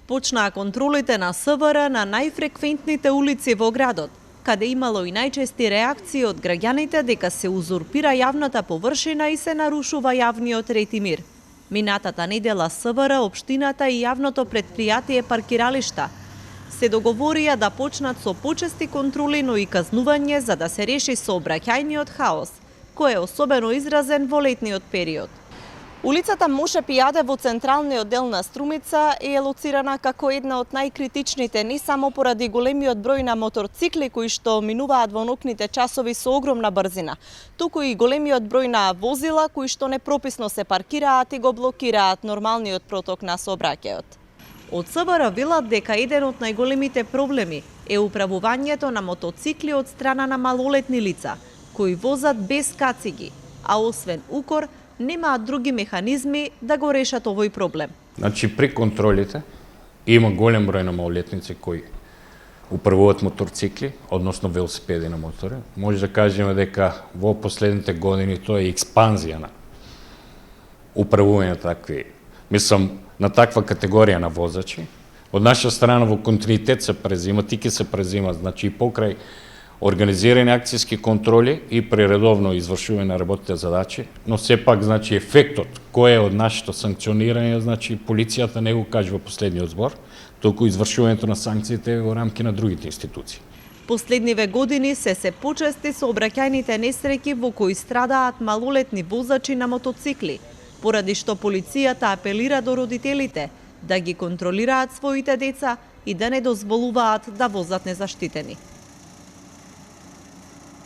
Почнаа контролите на СВР на најфреквентните улици во градот, каде имало и најчести реакции од граѓаните дека се узурпира јавната површина и се нарушува јавниот ред и мир. Минатата недела СВР, општината и јавното претпријатие паркиралишта се договорија да почнат со почести контроли, но и казнување за да се реши сообраќајниот хаос, кој е особено изразен во летниот период. Улицата Моше Пијаде во централниот дел на Струмица е лоцирана како една од најкритичните не само поради големиот број на моторцикли кои што минуваат во ноќните часови со огромна брзина, туку и големиот број на возила кои што непрописно се паркираат и го блокираат нормалниот проток на сообраќајот. Од СВР велат дека еден од најголемите проблеми е управувањето на мотоцикли од страна на малолетни лица, кои возат без кациги, а освен укор, немаат други механизми да го решат овој проблем. Значи, при контролите има голем број на малолетници кои управуваат моторцикли, односно велосипеди на мотори. Може да кажеме дека во последните години тоа е експанзија на управување на такви, на таква категорија на возачи. Од наша страна во континуитет се презимат и ќе се презимат, значи и покрај организирани акцијски контроли и при редовно извршување на работните задачи, но сепак значи ефектот кој е од нашето санкционирање, значи полицијата не го кажува последниот збор, туку извршувањето на санкциите во рамки на другите институции. Последниве години се почести сообраќајните несреќи во кои страдаат малолетни возачи на мотоцикли, поради што полицијата апелира до родителите да ги контролираат своите деца и да не дозволуваат да возат незаштитени.